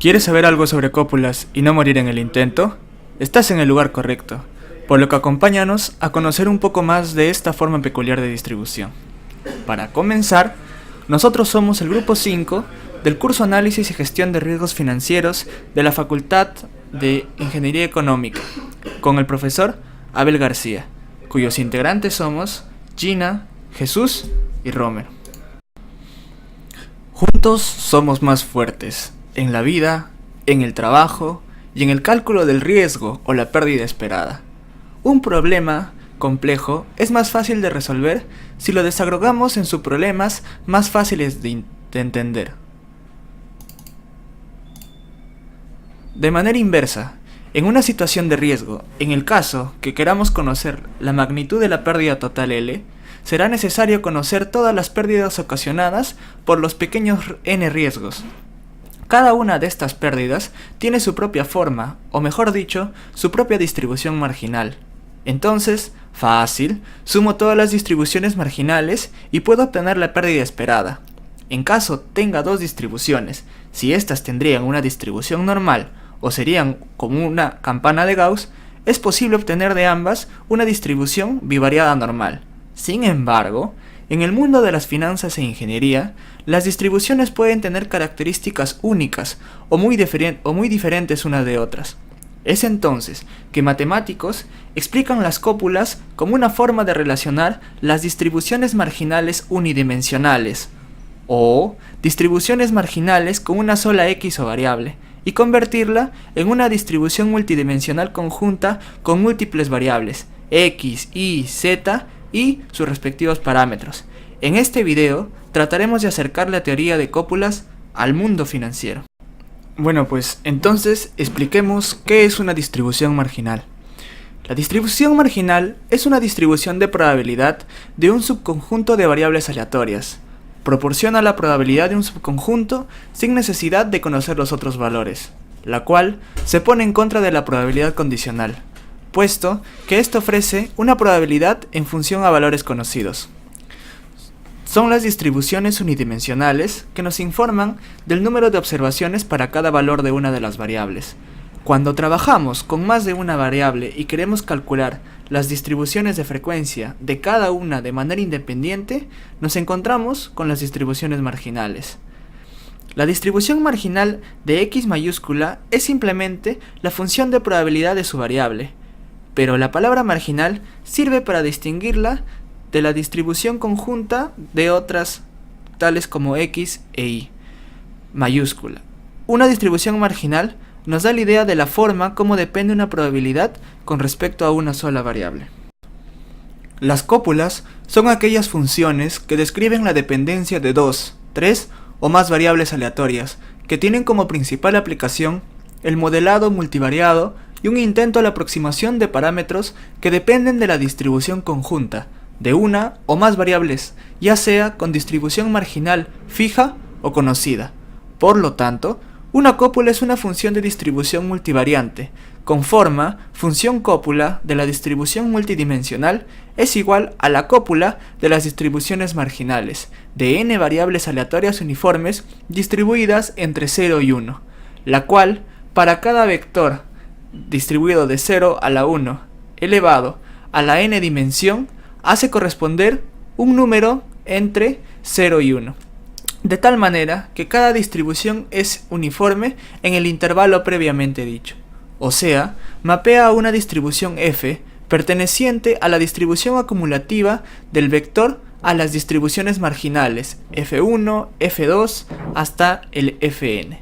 ¿Quieres saber algo sobre cópulas y no morir en el intento? Estás en el lugar correcto, por lo que acompáñanos a conocer un poco más de esta forma peculiar de distribución. Para comenzar, nosotros somos el grupo 5 del curso Análisis y Gestión de Riesgos Financieros de la Facultad de Ingeniería Económica, con el profesor Abel García, cuyos integrantes somos Gina, Jesús y Romero. Juntos somos más fuertes, en la vida, en el trabajo y en el cálculo del riesgo o la pérdida esperada. Un problema complejo es más fácil de resolver si lo desagrupamos en subproblemas más fáciles de entender. De manera inversa, en una situación de riesgo, en el caso que queramos conocer la magnitud de la pérdida total L, será necesario conocer todas las pérdidas ocasionadas por los pequeños n riesgos. Cada una de estas pérdidas tiene su propia forma, o mejor dicho, su propia distribución marginal. Entonces, fácil, sumo todas las distribuciones marginales y puedo obtener la pérdida esperada. En caso tenga dos distribuciones, si éstas tendrían una distribución normal o serían como una campana de Gauss, es posible obtener de ambas una distribución bivariada normal. Sin embargo, en el mundo de las finanzas e ingeniería, las distribuciones pueden tener características únicas o muy diferentes unas de otras. Es entonces que matemáticos explican las cópulas como una forma de relacionar las distribuciones marginales unidimensionales o distribuciones marginales con una sola x o variable y convertirla en una distribución multidimensional conjunta con múltiples variables x, y, z y sus respectivos parámetros. En este video trataremos de acercar la teoría de cópulas al mundo financiero. Bueno, pues entonces expliquemos qué es una distribución marginal. La distribución marginal es una distribución de probabilidad de un subconjunto de variables aleatorias. Proporciona la probabilidad de un subconjunto sin necesidad de conocer los otros valores, la cual se pone en contra de la probabilidad condicional, puesto que esto ofrece una probabilidad en función a valores conocidos. Son las distribuciones unidimensionales que nos informan del número de observaciones para cada valor de una de las variables. Cuando trabajamos con más de una variable y queremos calcular las distribuciones de frecuencia de cada una de manera independiente, nos encontramos con las distribuciones marginales. La distribución marginal de x mayúscula es simplemente la función de probabilidad de su variable, pero la palabra marginal sirve para distinguirla de la distribución conjunta de otras tales como x e y mayúscula. Una distribución marginal nos da la idea de la forma como depende una probabilidad con respecto a una sola variable. Las cópulas son aquellas funciones que describen la dependencia de 2, 3 o más variables aleatorias que tienen como principal aplicación el modelado multivariado y un intento a la aproximación de parámetros que dependen de la distribución conjunta de una o más variables, ya sea con distribución marginal fija o conocida. Por lo tanto, una cópula es una función de distribución multivariante, con forma función cópula de la distribución multidimensional es igual a la cópula de las distribuciones marginales de n variables aleatorias uniformes distribuidas entre 0 y 1, la cual, para cada vector distribuido de 0 a la 1 elevado a la n dimensión, hace corresponder un número entre 0 y 1, de tal manera que cada distribución es uniforme en el intervalo previamente dicho, o sea, mapea a una distribución f perteneciente a la distribución acumulativa del vector a las distribuciones marginales f1, f2 hasta el fn.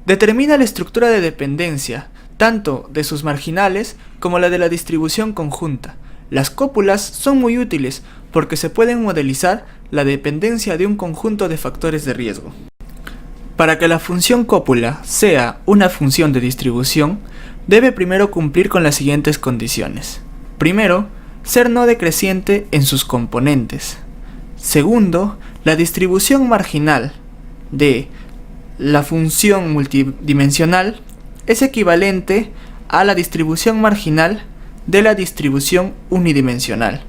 Determina la estructura de dependencia tanto de sus marginales como la de la distribución conjunta. Las cópulas son muy útiles porque se pueden modelizar la dependencia de un conjunto de factores de riesgo. Para que la función cópula sea una función de distribución, debe primero cumplir con las siguientes condiciones. Primero, ser no decreciente en sus componentes. Segundo, la distribución marginal de la función multidimensional es equivalente a la distribución marginal de la distribución unidimensional.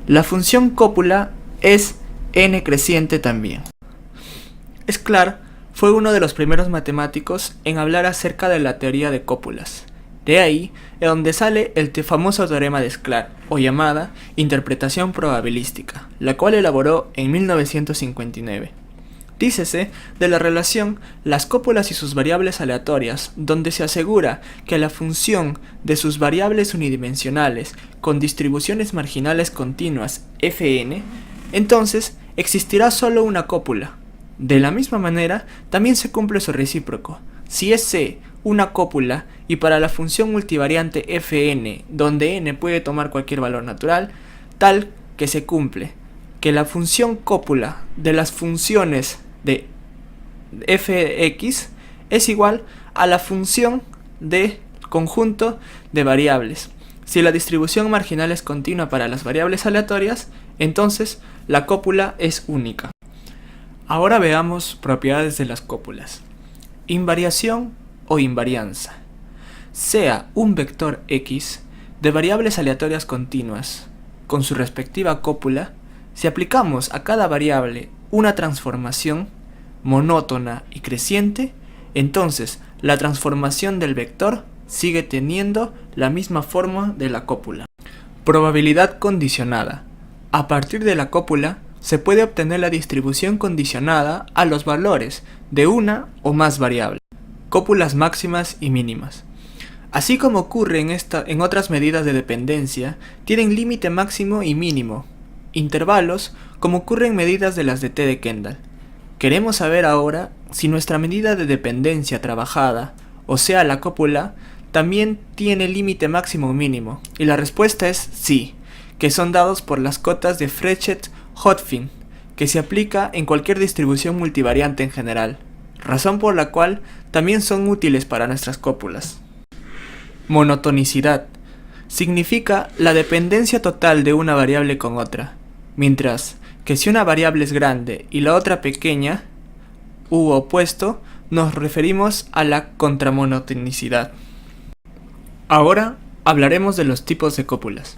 La función cópula es n creciente también. Es claro, fue uno de los primeros matemáticos en hablar acerca de la teoría de cópulas. De ahí es donde sale el famoso teorema de Sklar, o llamada interpretación probabilística, la cual elaboró en 1959. Dícese de la relación las cópulas y sus variables aleatorias, donde se asegura que la función de sus variables unidimensionales con distribuciones marginales continuas fn, entonces existirá solo una cópula. De la misma manera, también se cumple su recíproco. Si es C una cópula y para la función multivariante fn, donde n puede tomar cualquier valor natural, tal que se cumple que la función cópula de las funciones de fx es igual a la función de conjunto de variables. Si la distribución marginal es continua para las variables aleatorias, entonces la cópula es única. Ahora veamos propiedades de las cópulas. Invariación o invarianza. Sea un vector x de variables aleatorias continuas con su respectiva cópula, si aplicamos a cada variable una transformación monótona y creciente, entonces la transformación del vector sigue teniendo la misma forma de la cópula. Probabilidad condicionada. A partir de la cópula se puede obtener la distribución condicionada a los valores de una o más variables. Cópulas máximas y mínimas. Así como ocurre en otras medidas de dependencia, tienen límite máximo y mínimo. Intervalos, como ocurre en medidas de las de T de Kendall. Queremos saber ahora si nuestra medida de dependencia trabajada, o sea la cópula, también tiene límite máximo o mínimo, y la respuesta es sí, que son dados por las cotas de Frechet-Hotfin, que se aplica en cualquier distribución multivariante en general, razón por la cual también son útiles para nuestras cópulas. Monotonicidad. Significa la dependencia total de una variable con otra, mientras que si una variable es grande y la otra pequeña, u opuesto, nos referimos a la contramonotonicidad. Ahora hablaremos de los tipos de cópulas.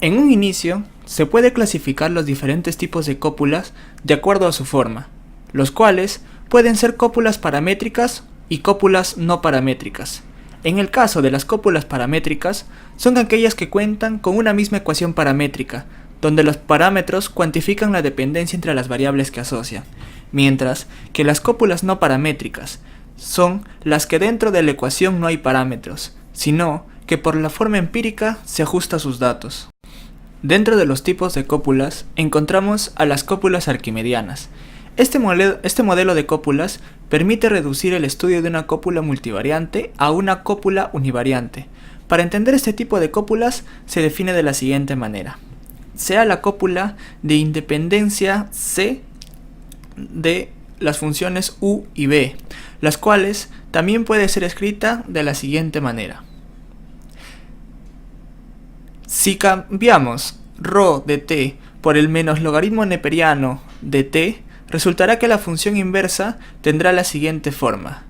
En un inicio, se puede clasificar los diferentes tipos de cópulas de acuerdo a su forma, los cuales pueden ser cópulas paramétricas y cópulas no paramétricas. En el caso de las cópulas paramétricas, son aquellas que cuentan con una misma ecuación paramétrica, donde los parámetros cuantifican la dependencia entre las variables que asocian, mientras que las cópulas no paramétricas son las que dentro de la ecuación no hay parámetros, sino que por la forma empírica se ajusta sus datos. Dentro de los tipos de cópulas encontramos a las cópulas arquimedianas. Este modelo de cópulas permite reducir el estudio de una cópula multivariante a una cópula univariante. Para entender este tipo de cópulas se define de la siguiente manera. Sea la cópula de independencia C de las funciones u y b, las cuales también puede ser escrita de la siguiente manera. Si cambiamos ρ de t por el menos logaritmo neperiano de t, resultará que la función inversa tendrá la siguiente forma.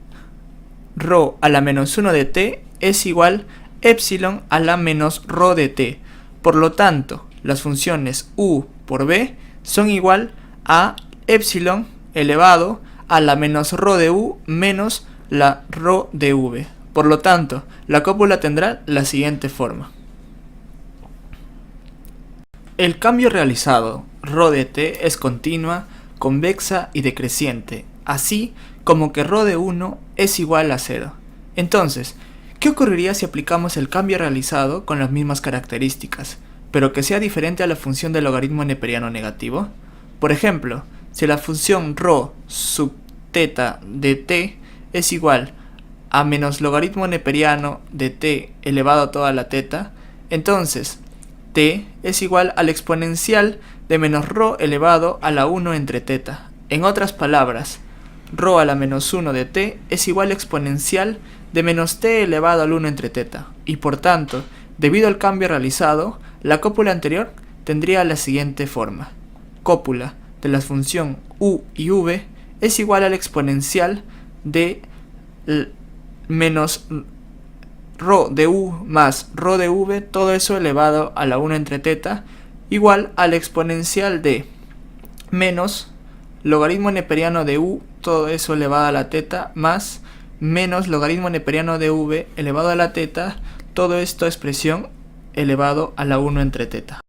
ρ a la menos 1 de t es igual epsilon a la menos ρ de t. Por lo tanto, las funciones u por b son igual a epsilon elevado a la menos ρ de u menos la ρ de v. Por lo tanto, la cópula tendrá la siguiente forma. El cambio realizado ρ de t es continua, convexa y decreciente, así como que ρ de 1 es igual a 0. Entonces, ¿qué ocurriría si aplicamos el cambio realizado con las mismas características, pero que sea diferente a la función del logaritmo neperiano negativo? Por ejemplo, si la función ρ sub θ de t es igual a menos logaritmo neperiano de t elevado a toda la θ, entonces t es igual al exponencial de menos ρ elevado a la 1 entre θ. En otras palabras, ρ a la menos 1 de t es igual exponencial de menos t elevado al 1 entre θ, y por tanto, debido al cambio realizado, la cópula anterior tendría la siguiente forma. Cópula de la función u y v es igual al exponencial de menos ρ de u más ρ de v, todo eso elevado a la 1 entre θ, igual al exponencial de menos logaritmo neperiano de u todo eso elevado a la teta, más menos logaritmo neperiano de v elevado a la teta, todo esto expresión elevado a la 1 entre teta.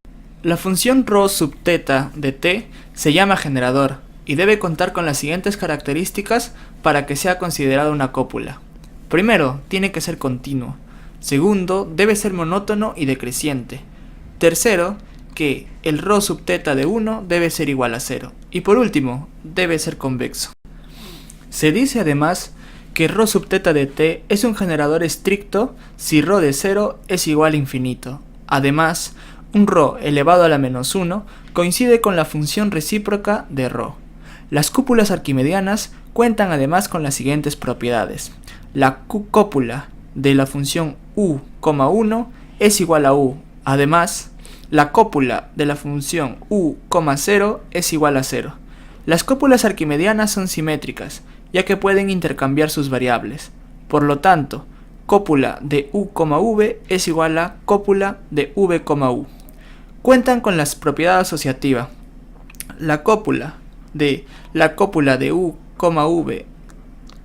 La función ρ sub teta de t se llama generador y debe contar con las siguientes características para que sea considerada una cópula. Primero, tiene que ser continuo. Segundo, debe ser monótono y decreciente. Tercero, que el ρ sub teta de 1 debe ser igual a 0. Y por último, debe ser convexo. Se dice además que ρ sub teta de t es un generador estricto si ρ de 0 es igual a infinito. Además, un ρ elevado a la menos 1 coincide con la función recíproca de ρ. Las cúpulas arquimedianas cuentan además con las siguientes propiedades. La cópula de la función u,1 es igual a u. Además, la cópula de la función u,0 es igual a 0. Las cópulas arquimedianas son simétricas, ya que pueden intercambiar sus variables. Por lo tanto, cópula de u,v es igual a cópula de v,u. Cuentan con la propiedad asociativa. La cópula de u,v,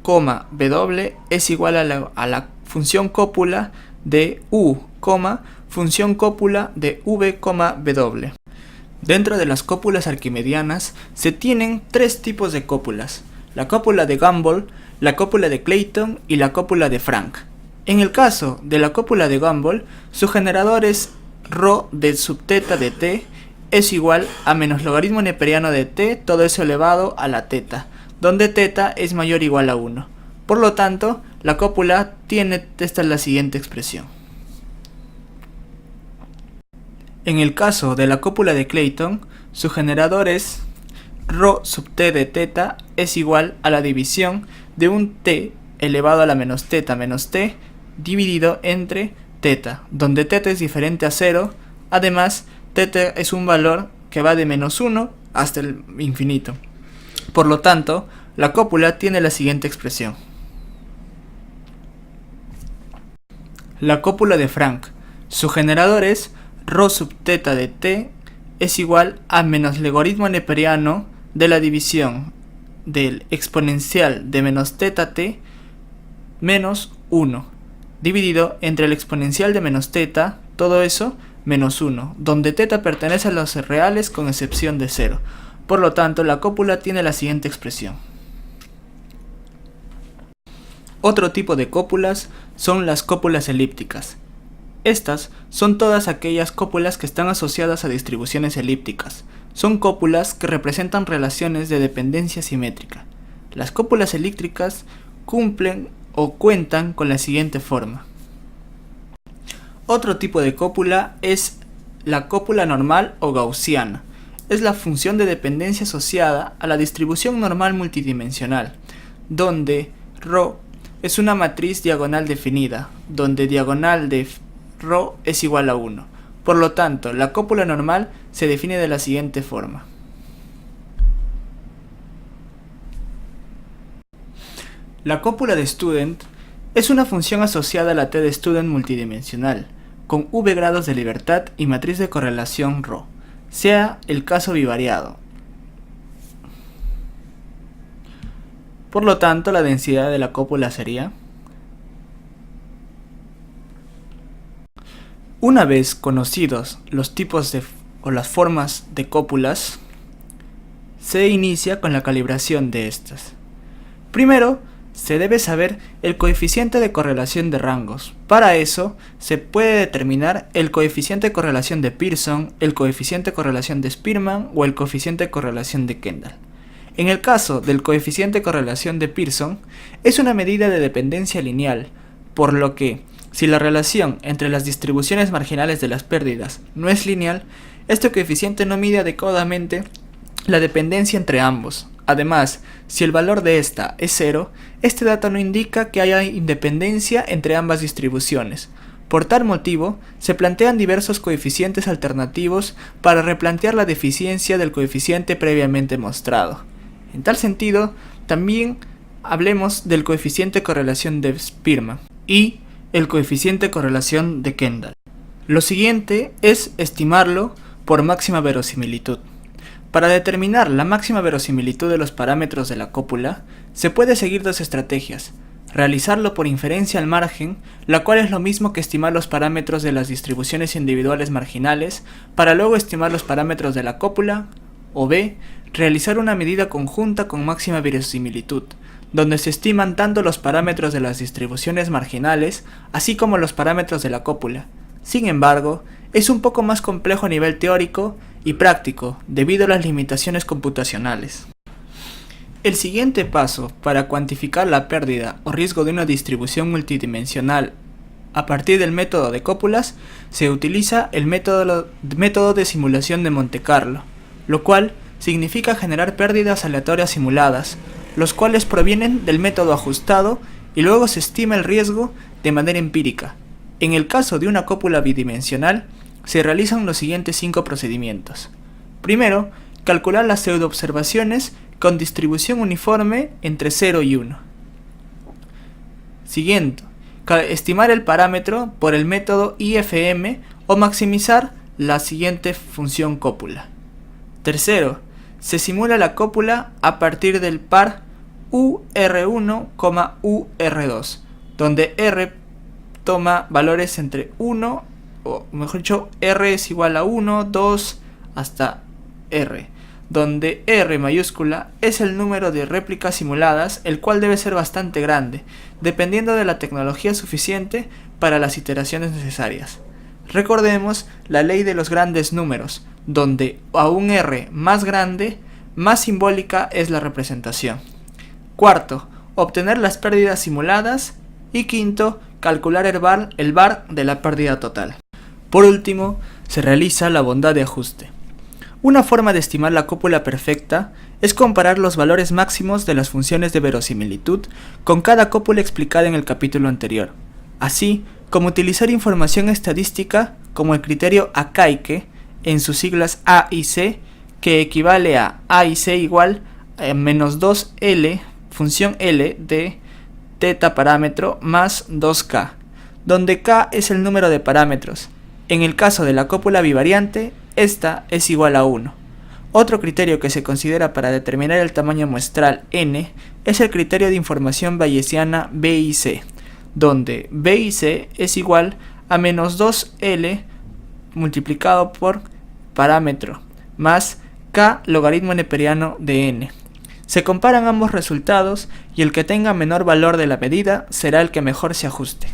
w es igual a la función cópula de u, función cópula de v, w. Dentro de las cópulas arquimedianas se tienen tres tipos de cópulas: la cópula de Gumbel, la cópula de Clayton y la cópula de Frank. En el caso de la cópula de Gumbel, su generador es ρ de sub teta de t es igual a menos logaritmo neperiano de t, todo eso elevado a la teta, donde teta es mayor o igual a 1. Por lo tanto, la cópula tiene la siguiente expresión. En el caso de la cópula de Clayton, su generador es ρ sub t de teta es igual a la división de un t elevado a la menos t dividido entre teta, donde teta es diferente a 0. Además, teta es un valor que va de menos 1 hasta el infinito. Por lo tanto, la cópula tiene la siguiente expresión. La cópula de Frank, su generador es ρ sub teta de t es igual a menos logaritmo neperiano de la división del exponencial de menos teta t menos 1, dividido entre el exponencial de menos teta, todo eso, menos 1, donde teta pertenece a los reales con excepción de 0. Por lo tanto, la cópula tiene la siguiente expresión. Otro tipo de cópulas son las cópulas elípticas. Estas son todas aquellas cópulas que están asociadas a distribuciones elípticas. Son cópulas que representan relaciones de dependencia simétrica. Las cópulas elípticas cumplen o cuentan con la siguiente forma. Otro tipo de cópula es la cópula normal o gaussiana. Es la función de dependencia asociada a la distribución normal multidimensional, donde ρ es una matriz diagonal definida, donde diagonal de ρ es igual a 1. Por lo tanto, la cópula normal se define de la siguiente forma. La cópula de Student es una función asociada a la T de Student multidimensional, con v grados de libertad y matriz de correlación ρ, sea el caso bivariado. Por lo tanto, la densidad de la cópula sería: una vez conocidos los tipos o las formas de cópulas, se inicia con la calibración de estas. Primero, se debe saber el coeficiente de correlación de rangos. Para eso, se puede determinar el coeficiente de correlación de Pearson, el coeficiente de correlación de Spearman o el coeficiente de correlación de Kendall. En el caso del coeficiente de correlación de Pearson, es una medida de dependencia lineal, por lo que, si la relación entre las distribuciones marginales de las pérdidas no es lineal, este coeficiente no mide adecuadamente la dependencia entre ambos. Además, si el valor de esta es 0, este dato no indica que haya independencia entre ambas distribuciones. Por tal motivo, se plantean diversos coeficientes alternativos para replantear la deficiencia del coeficiente previamente mostrado. En tal sentido, también hablemos del coeficiente de correlación de Spearman y el coeficiente de correlación de Kendall. Lo siguiente es estimarlo por máxima verosimilitud. Para determinar la máxima verosimilitud de los parámetros de la cópula, se puede seguir dos estrategias: realizarlo por inferencia al margen, la cual es lo mismo que estimar los parámetros de las distribuciones individuales marginales para luego estimar los parámetros de la cópula, o B, realizar una medida conjunta con máxima verosimilitud, donde se estiman tanto los parámetros de las distribuciones marginales, así como los parámetros de la cópula. Sin embargo, es un poco más complejo a nivel teórico y práctico, debido a las limitaciones computacionales. El siguiente paso para cuantificar la pérdida o riesgo de una distribución multidimensional a partir del método de cópulas se utiliza el método de simulación de Monte Carlo, lo cual significa generar pérdidas aleatorias simuladas, los cuales provienen del método ajustado y luego se estima el riesgo de manera empírica. En el caso de una cópula bidimensional, se realizan los siguientes 5 procedimientos. Primero, calcular las pseudoobservaciones con distribución uniforme entre 0 y 1. Siguiente, estimar el parámetro por el método IFM o maximizar la siguiente función cópula. Tercero, se simula la cópula a partir del par UR1, UR2, donde R toma valores entre 1, o mejor dicho, R es igual a 1, 2, hasta R, donde R mayúscula es el número de réplicas simuladas, el cual debe ser bastante grande, dependiendo de la tecnología suficiente para las iteraciones necesarias. Recordemos la ley de los grandes números, donde a un R más grande, más simbólica es la representación. Cuarto, obtener las pérdidas simuladas. Y quinto, calcular el VAR de la pérdida total. Por último, se realiza la bondad de ajuste. Una forma de estimar la cópula perfecta es comparar los valores máximos de las funciones de verosimilitud con cada cópula explicada en el capítulo anterior, así como utilizar información estadística como el criterio Akaike, en sus siglas A y C, que equivale a y C igual a menos 2L, función L de teta parámetro más 2K, donde K es el número de parámetros. En el caso de la cópula bivariante, esta es igual a 1. Otro criterio que se considera para determinar el tamaño muestral n es el criterio de información bayesiana B y C, donde B y C es igual a menos 2L multiplicado por parámetro más K logaritmo neperiano de n. Se comparan ambos resultados y el que tenga menor valor de la medida será el que mejor se ajuste.